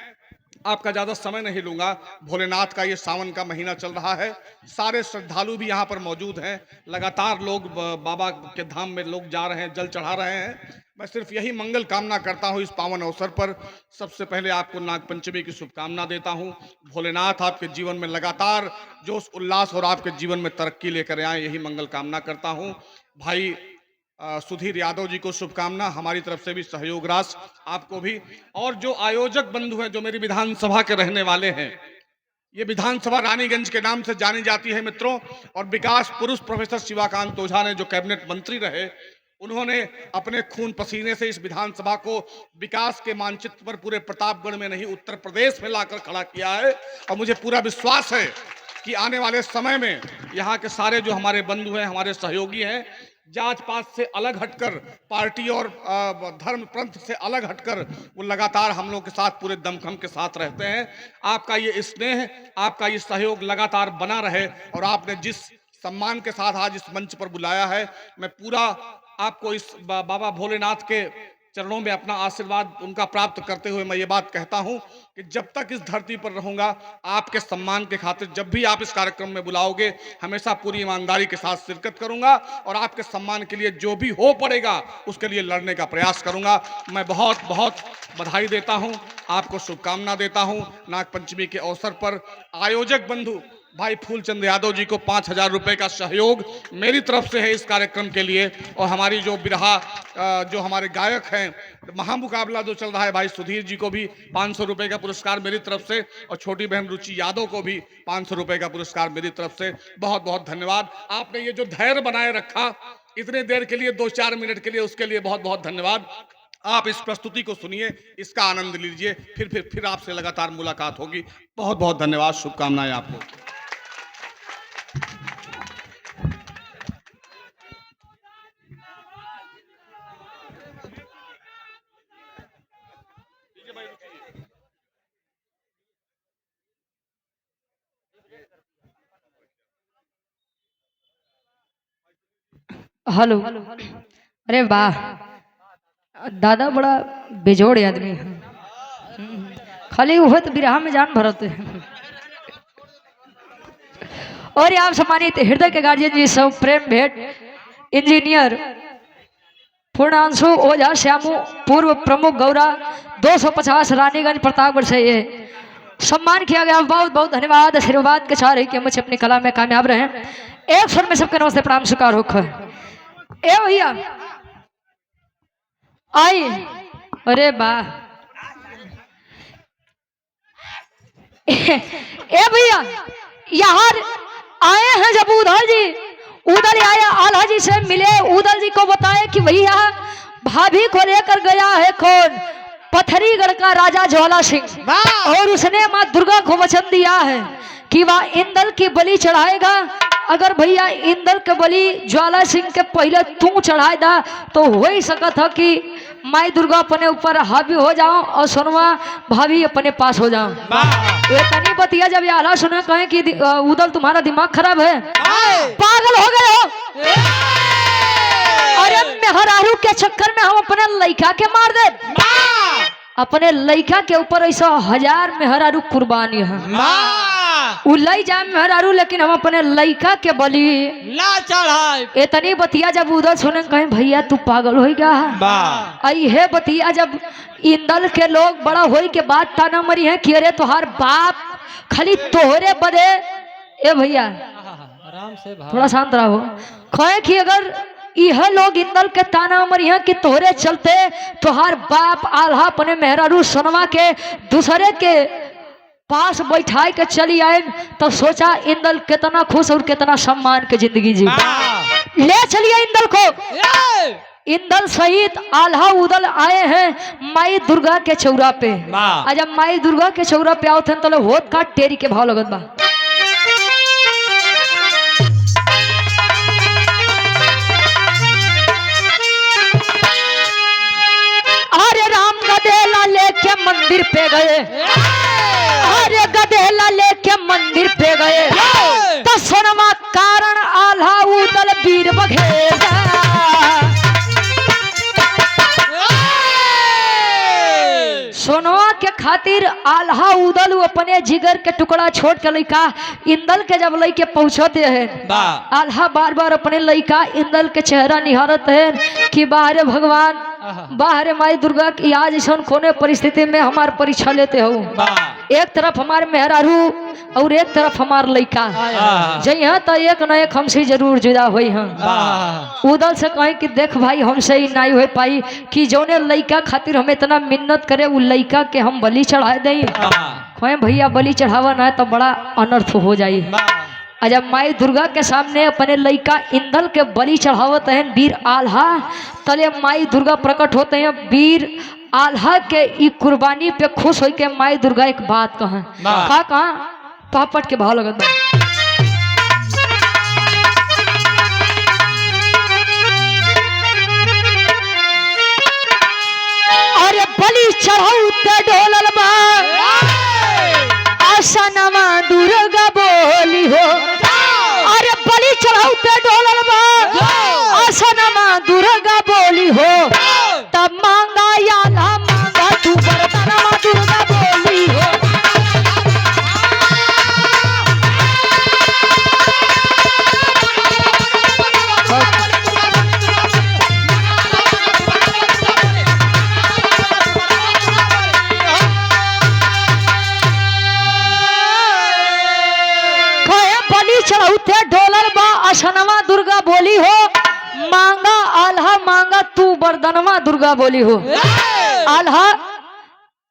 आपका ज्यादा समय नहीं लूंगा। भोलेनाथ का ये सावन का महीना चल रहा है, सारे श्रद्धालु भी यहाँ पर मौजूद हैं, लगातार लोग बाबा के धाम में लोग जा रहे हैं, जल चढ़ा रहे हैं। मैं सिर्फ यही मंगल कामना करता हूँ इस पावन अवसर पर। सबसे पहले आपको नाग पंचमी की शुभकामना देता हूँ। भोलेनाथ आपके जीवन में लगातार जोश उल्लास और आपके जीवन में तरक्की लेकर आए, यही मंगल कामना करता हूँ। भाई सुधीर यादव जी को शुभकामना, हमारी तरफ से भी सहयोग राशि आपको भी। और जो आयोजक बंधु हैं, जो मेरी विधानसभा के रहने वाले हैं, ये विधानसभा रानीगंज के नाम से जानी जाती है मित्रों, और विकास पुरुष प्रोफेसर शिवाकांत ओझा ने जो कैबिनेट मंत्री रहे, उन्होंने अपने खून पसीने से इस विधानसभा को विकास के मानचित्र पर पूरे प्रतापगढ़ में नहीं, उत्तर प्रदेश में लाकर खड़ा किया है। और मुझे पूरा विश्वास है कि आने वाले समय में यहाँ के सारे जो हमारे बंधु हैं, हमारे सहयोगी हैं, जात पात से अलग हटकर, पार्टी और धर्म पंथ से अलग हटकर, वो लगातार हम लोग के साथ पूरे दमखम के साथ रहते हैं। आपका ये स्नेह, आपका ये सहयोग लगातार बना रहे, और आपने जिस सम्मान के साथ आज इस मंच पर बुलाया है, मैं पूरा आपको इस बाबा भोलेनाथ के चरणों में अपना आशीर्वाद उनका प्राप्त करते हुए मैं ये बात कहता हूं कि जब तक इस धरती पर रहूंगा, आपके सम्मान के खातिर जब भी आप इस कार्यक्रम में बुलाओगे, हमेशा पूरी ईमानदारी के साथ शिरकत करूंगा, और आपके सम्मान के लिए जो भी हो पड़ेगा उसके लिए लड़ने का प्रयास करूंगा। मैं बहुत बहुत बधाई देता हूं, आपको शुभकामना देता हूं। नागपंचमी के अवसर पर आयोजक बंधु भाई फूलचंद यादव जी को 5,000 रुपए का सहयोग मेरी तरफ से है इस कार्यक्रम के लिए, और हमारी जो बिरहा जो हमारे गायक हैं, महामुकाबला जो चल रहा है, भाई सुधीर जी को भी 500 रुपए का पुरस्कार मेरी तरफ से, और छोटी बहन रुचि यादव को भी 500 रुपए का पुरस्कार मेरी तरफ से। बहुत बहुत धन्यवाद। आपने ये जो धैर्य बनाए रखा इतने देर के लिए, 2-4 मिनट के लिए, उसके लिए बहुत बहुत धन्यवाद। आप इस प्रस्तुति को सुनिए, इसका आनंद लीजिए, फिर आपसे लगातार मुलाकात होगी। बहुत बहुत धन्यवाद, शुभकामनाएं आपको। हेलो, अरे वाह, दादा बड़ा बेजोड़ आदमी है, खाली वह तो बिरहा में जान भरते हैं। और आप सम्मानित हृदय के गार्जियन जी सब, प्रेम भेंट इंजीनियर पूर्णांशु ओझा श्यामू, पूर्व प्रमुख गौरा 250 रानीगंज प्रतापगढ़ से ये सम्मान किया गया। बहुत बहुत धन्यवाद। आशीर्वाद के साथ कि मुझे अपनी कला में कामयाब रहे। एक स्वर में सबके नमस्ते प्रणाम स्वीकार होकर। ए भैया आई, अरे वाह, ए भैया यहाँ आए हैं जब उधर जी, उधर आया आल्हा जी से मिले, उधर जी को बताए कि भैया भाभी को लेकर गया है कौन, पथरीगढ़ का राजा ज्वाला सिंह, और उसने माँ दुर्गा को वचन दिया है कि वह इंद्र की बलि चढ़ाएगा। अगर भैया इंद्र के बलि ज्वाला सिंह के पहले तू चढ़ाए दा तो हो ही सकत है कि माई दुर्गा अपने ऊपर हावी हो जाओ और सोनवा भाभी अपने पास हो जाओ। ये तनी बतिया जब ये आला सुने कहे कि उदल तुम्हारा दिमाग खराब है, पागल हो गए हो। अरे मेहरारू के चक्कर में हम अपने लड़का के मार दे, अपने लड़का के ऊपर ऐसा 1000 मेहरारू कुर्बानी है, उलई जाए मेहरारू, लेकिन हम अपने लड़का के बलि ना चढ़ाए। इतनी बतिया जब उधर सुने कहे भैया तू पागल हो गया है। आई है बतिया जब इंदल के लोग बड़ा होई के बाद ताना मरी है कि अरे तुहार बाप खाली तोहरे बदे। ए भैया आराम से थोड़ा शांत रहो। कहे कि अगर यह लोग इंदल के ताना मरिया कि तोहरे चलते तोहार बाप आल्हा अपने मेहरारू सोनवा के दूसरे के पास बैठाए के चली आए। तो सोचा इंदल कितना खुश और कितना सम्मान के जिंदगी जी। ले चलिए इंदल को। इंदल सहित आल्हा उदल आए हैं माई दुर्गा के चौरा पे। आज जब माई दुर्गा के चौरा पे आओ थे तो होत का टेरी के भाव लगत बा। अरे राम गदेला लेके मंदिर पे गए, अरे गदेला लेके मंदिर पे गए, तो सोनमा कारण आल्हा उदल वीर बघेला। सोनवा के खातिर आल्हा उदल अपने जिगर के टुकड़ा छोड़ के लइका इंदल के जब लइके पहुंचते हैं, आल्हा बार बार अपने लइका इंदल के चेहरा निहारत है कि बाहरे भगवान, बाहरे माई दुर्गा की आज ऐसा कोने परिस्थिति में हमार परीक्षा लेते हो। एक तरफ हमारे मेहरारू और एक तरफ हमार लइका जइहा तो एक न एक हमसे जरूर जुदा हुई हम। उदल से कहें कि देख भाई हमसे ही नहीं हो पाई कि जौने लइका खातिर हम इतना मिन्नत करे उ लइका के हम बलि चढ़ा दें। कहें भैया बलि चढ़ावा ना तो बड़ा अनर्थ हो जाये। जब माई दुर्गा के सामने अपने लइका इंदल के बलि चढ़ावत हैं वीर आल्हा, तले माई दुर्गा प्रकट होते हैं। वीर आल्हा के ई कुर्बानी पे खुश होके माई दुर्गा एक बात कहें कहा पापट के भाव लगत। अरे बलि चढ़ाउते डोलल बा आसनवा दुर्गा बोली हो। अरे बलि चढ़ाउते डोलल बा आसनवा दुर्गा बोली हो। तब मांगा आल्हा मांगा तू वरदानवा दुर्गा बोली हो। चढ़ाउते डोलर बा असनवा दुर्गा बोली हो। मांगा आल्हा मांगा तू वरदानवा दुर्गा बोली हो। आल्हा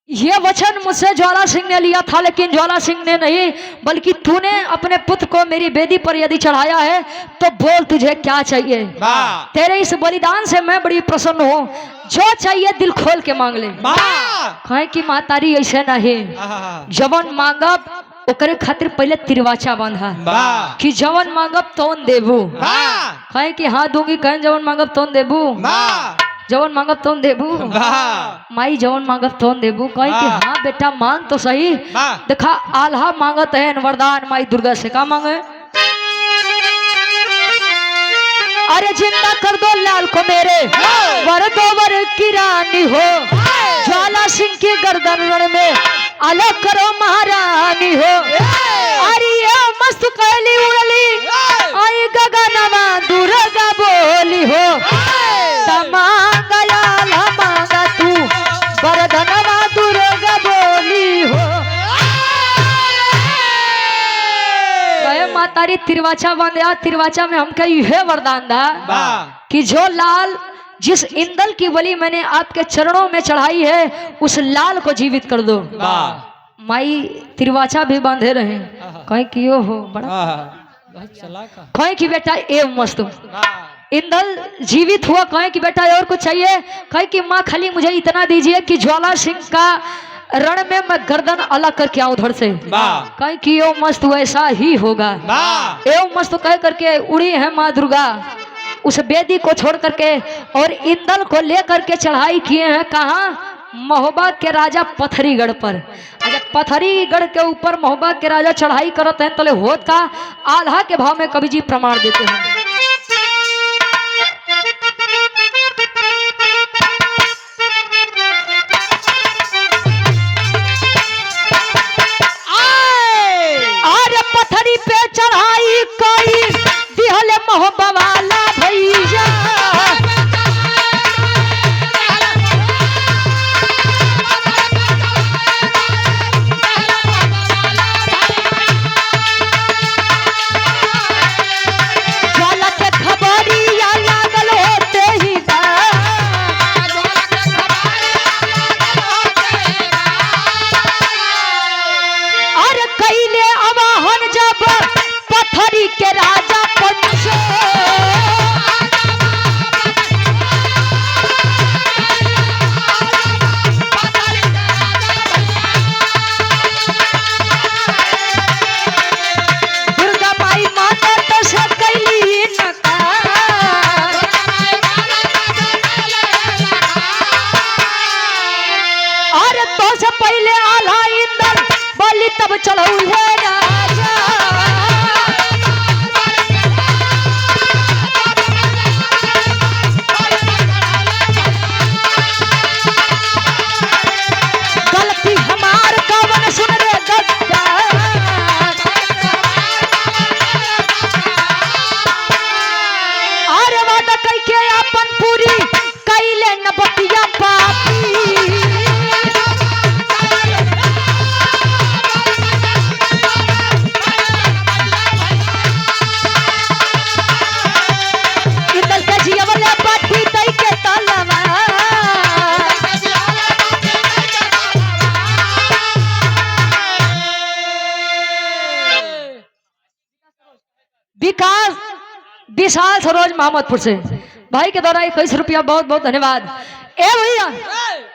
ये वचन मुझसे ज्वाला सिंह ने लिया था, लेकिन ज्वाला सिंह ने नहीं, बल्कि तूने अपने पुत्र को मेरी बेदी पर यदि चढ़ाया है तो बोल तुझे क्या चाहिए। तेरे इस बलिदान से मैं बड़ी प्रसन्न हूँ, जो चाहिए दिल खोल के मांग ले। कहे कि मातारी ऐसे नहीं, जवन मांगब ओकरे खातिर पहले तिरवाचा बांधा कि जवन मांगब तौन देबू। कहे कि हाँ दूंगी, कहे जवन मांगब तौन देबू, जवन मांगब तौन देबू। माई जवन मांगब तौन देबू। कहे कि हाँ बेटा मांग तो सही। देखा आल्हा मांगत है वरदान माई दुर्गा से। का मांगे? अरे जिंदा कर दो लाल को मेरे, वर दो वर की रानी हो। ज्वाला सिंह की गर्दन रण में अलग करो महारानी हो। अरे मस्त कैली उड़ली आई गगनवा दुर्गा बोली हो। मांगा आल्हा मांगा तू वरदानवा दुर्गा बोली हो। मातारी तिरवाचा बांधे। तिरवाचा में हमका यह वरदान था कि जो लाल जिस इंदल की बलि मैंने आपके चरणों में चढ़ाई है उस लाल को जीवित कर दो। माई तिरवाचा भी बांधे रहे। कहीं कियो हो बड़ा कहीं कि बेटा ए मस्त इंदल जीवित हुआ। कहें कि बेटा और कुछ चाहिए? कहे कि माँ खाली मुझे इतना दीजिए कि ज्वाला सिंह का रण में मैं गर्दन अलग करके आऊं उधर से। कहे कि यो मस्त वैसा ही होगा। एवं मस्त कह करके उड़ी है माँ दुर्गा उस बेदी को छोड़ करके और इंदल को लेकर के चढ़ाई किए हैं। कहाँ? महोबा के राजा पथरीगढ़ पर। पथरीगढ़ के ऊपर महोबा के राजा चढ़ाई करते हैं तले होत का आल्हा के भाव में कवि जी प्रमाण देते हैं। पथरी पे चढ़ाई कोई दिहले मोहब्बा वाला भैया। कैले आल्हा इंदल बलि तब चढ़ऊ है राजा गलती हमार कवन सुन रे गद्दा अरे वादा कई के अपन पूरी कैले न बतिया पापी इंदल के जियवले पाठी तई के तलवा विकास विशाल सरोज मोहम्मदपुर से भाई के द्वारा 21 रुपया बहुत बहुत धन्यवाद। ए भैया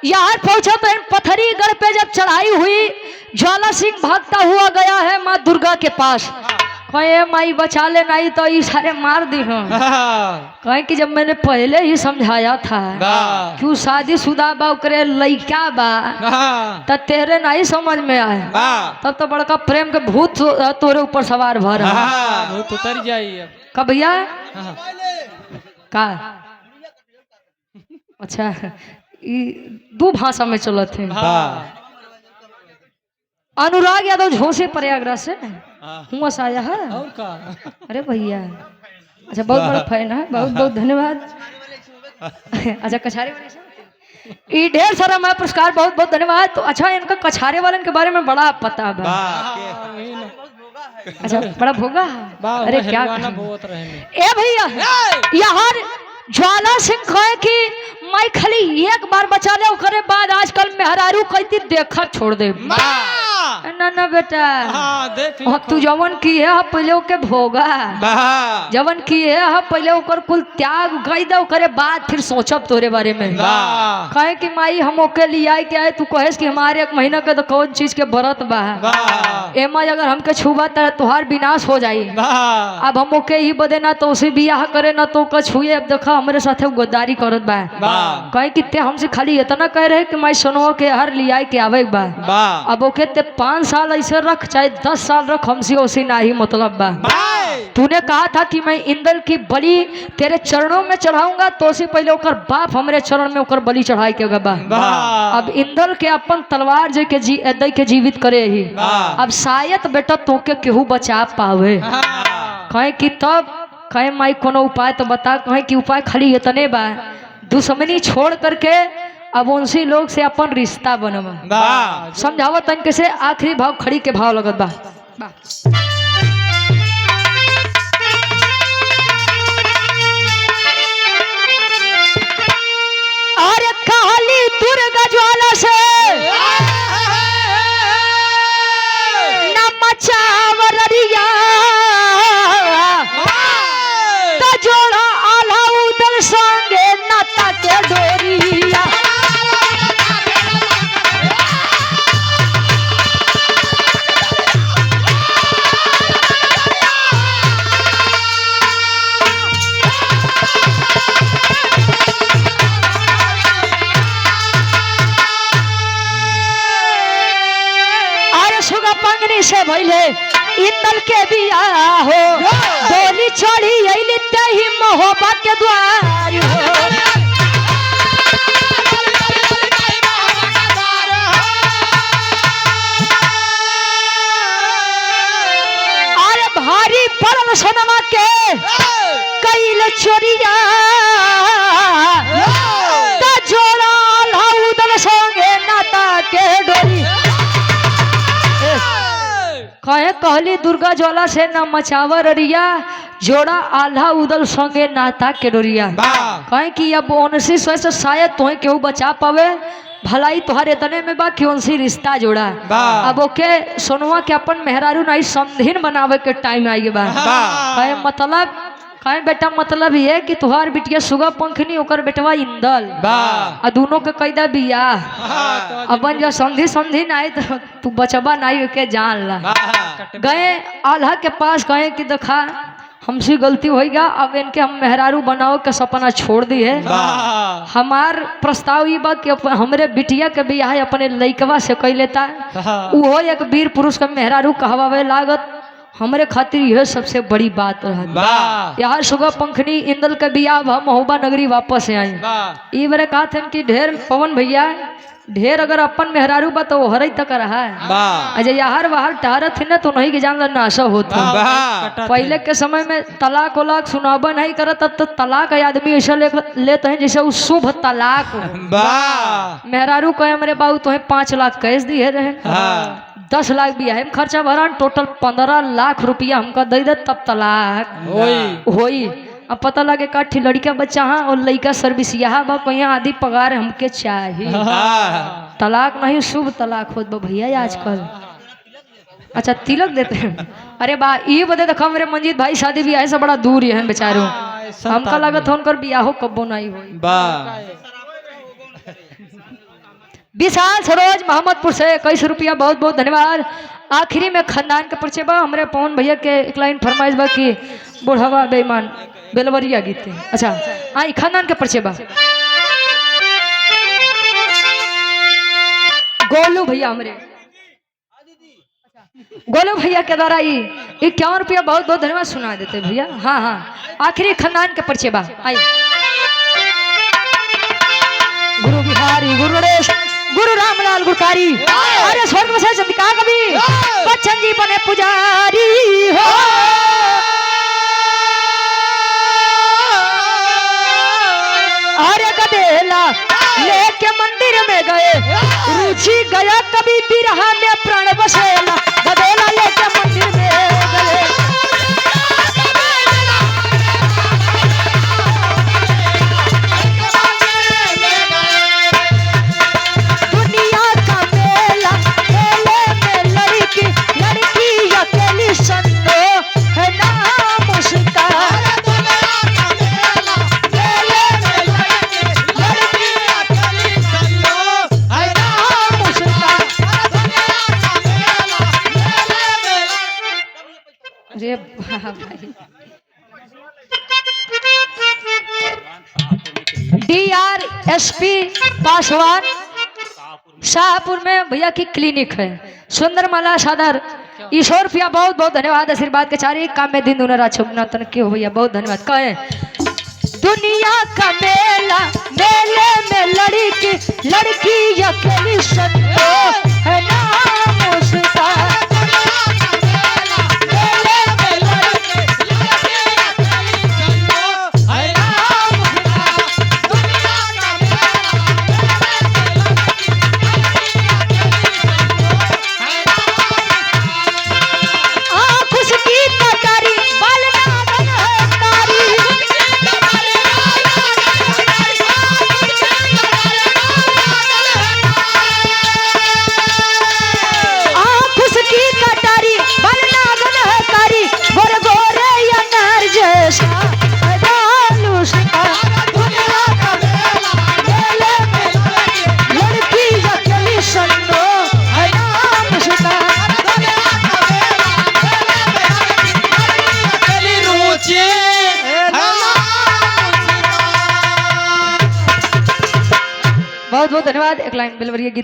यहाँ पहुंचा तो इन पत्थरी गढ़ पे जब चढ़ाई हुई ज्वाला सिंह भागता हुआ गया है माँ दुर्गा के पास कहे माई बचा ले नहीं तो ये सारे मार दी हूँ कहे कि जब मैंने पहले ही समझाया था क्यों शादीशुदा बा करे लइका बा तो तेरे नहीं समझ में आए तब तो बड़का प्रेम के भूत तोरे ऊपर सवार भर भूत उतर जाइए कब भैया का अच्छा दो भाषा में चलत है अनुराग यादव झोसे प्रयागराज से हुआ आया है और का अरे भैया अच्छा बहुत बड़ा फैन है बहुत बहुत धन्यवाद अच्छा कछारे वाले ये ढेर सारा मैं पुरस्कार बहुत बहुत धन्यवाद। तो अच्छा इनका कछारे वाले के बारे में बड़ा पता बा अच्छा बड़ा भोगा अरे क्या ए भैया यहाँ ज्वाला सिंह कहे कि मैं खाली एक बार बचा ले करे बाद आजकल मेहरारू कहती देखा छोड़ दे ना ना बेटा देख तू जवन की है पहले ओके भोगा जवन की है पहले ओकर कुल त्याग गई दे करे बाद फिर सोचब तोरे बारे में कहे कि माई हम ओके लिया के आए तू कहेस कि हमारे 1 महीना के तो कौन चीज के व्रत बा एमा अगर हमके छुबा तो तुहार विनाश हो जाई अब हम ओके ही बदे ना तो उसे बियाह करे ना तो ओके छुए अब देखा हमारे साथे गद्दारी करत बा कहे कि ते हमसे खाली इतना कह रहे कि मैं सुनो के हर लिया के आवे बा अब ओके ते 5 साल ऐसे रख चाहे 10 साल रख हमसे उसी ना ही मतलब बा तूने कहा था कि मैं इंदल की बलि तेरे चरणों में चढ़ाऊंगा तो उसी पहले ओकर बाप हमारे चरण में ओकर बलि चढ़ाई के बा अब इंदल के अपन तलवार जे के दे के जीवित करे ही अब शायद बेटा तोके केहू बचा पावे कहे कि तब कहे माई कोनो उपाय तो बता कहे कि उपाय खाली इतने बा दुश्मनी छोड़ करके अब उनसे लोग से अपन रिश्ता बनवा समझावा तन कैसे आखिरी भाव खड़ी के भाव लगत बा अरे काली दुर्गा ज्वाला से न मचावरिया त जोड़ा आल्हा उदल संगे नाता के डोरिया से भइले इंदल के बियाह हो डोली चढ़ी अइली तही मोहब्बा के द्वार हो अरे भारी पड़ल सोनमा के कैल चोरिया त जोड़ा उदल संगे नाता के डोरी कहे कहली दुर्गा ज्वाला से न मचावर रिया जोड़ा आल्हा उदल संगे नाता के डोरिया कहे कि अब उनसी से शायद तुम्हें केहू बचा पावे भलाई तुहार इतने में बा कि उनसी रिश्ता जोड़ा अब ओके सोनवा के अपन मेहरारू नहीं समधिन बनावे के टाइम आई बा कहे मतलब कहे बेटा मतलब ये कि तुहार बिटिया सुगा पंखनी ओकर बेटवा इंदल आ दोनों के कैदा बियाह अपन जो समझी समझी नहीं तो तू बचबा नहीं के जान ला गए आल्हा के पास कहे कि देखा हमसे गलती हो गया, अब इनके हम मेहरारू बनाओ के सपना छोड़ दी है। वाह हमार प्रस्ताव ये बा कि हमरे बिटिया के बियाह अपने लइकवा से कई लेता, वो एक वीर पुरुष का मेहरारू कहवावे लागत, हमरे खातिर यह सबसे बड़ी बात रहा। वाह यार सुबह पंखनी इंदल के बियाह हम महोबा नगरी वापस आई। वाह ये बरे कहा थे कि ढेर पवन भैया ढेर अगर अपन मेहरारू बा तो हर तक रहा है। वाह अजय यार बाहर टहरत थी ना तो नहीं के जान नाशा होता। पहले के समय में तलाक उलाक सुनाबा नहीं करत, अब तो तलाक आदमी ऐसा लेते हैं जैसे वो शुभ तलाक हो। वाह मेहरारू कहे मेरे बाबू तुम्हें 5 लाख कैश दिए रहे, 10 लाख भी है खर्चा भरा, टोटल 15 लाख रुपया हमका दे दे तब तलाक होई। अब पता लगे काठी लड़का बच्चा हाँ और लड़का सर्विस यहाँ बा कहीं आधी पगार हमके चाहिए। तलाक नहीं शुभ तलाक होत बा भैया आजकल। अच्छा तिलक देते हैं, अरे बा ये बता देखा मेरे मंजीत भाई शादी भी ऐसा बड़ा दूर है बेचारों, हमका लगत हो उनकर बियाहो कब्बो नहीं हुई। विशाल सरोज मोहम्मदपुर से 21 रुपया बहुत बहुत धन्यवाद। आखिरी में खानदान के परिचय बा, हमारे पवन भैया के एक लाइन फरमाइश बा कि बुढ़वा बेईमान बेलवरिया गीत। अच्छा आई खानदान के परिचय बा, गोलू भैया हमारे गोलू भैया के द्वारा 51 रुपया बहुत बहुत धन्यवाद सुना देते भैया। हाँ हाँ आखिरी खानदान के परिचय बा, आई गुरु बिहारी गुरु गणेश गुरु रामलाल गुरकारी, अरे स्वर्ग में से चंद्रिका कवि बच्चन जी बने पुजारी हो। अरे गदेला लेके मंदिर में गए, रुचि गया कभी बिरहा में प्राण बसेला, गदेला लेके मंदिर में गए। दुनिया का मेला मेले में लड़की लड़की अकेली संतो है नाम उसका। अरे भाई DRSP पासवान शाहपुर में भैया की क्लिनिक है, सुंदरमाला सादर ईश्वर रुपया बहुत बहुत धन्यवाद। आशीर्वाद के चारे काम में दिन दुनिया छुपना तन के हो भैया बहुत धन्यवाद। कहे दुनिया का मेला मेले में लड़की अकेली संतो है नाम उसका। बहुत बहुत धन्यवाद। एक लाइन बिलवरिया गीत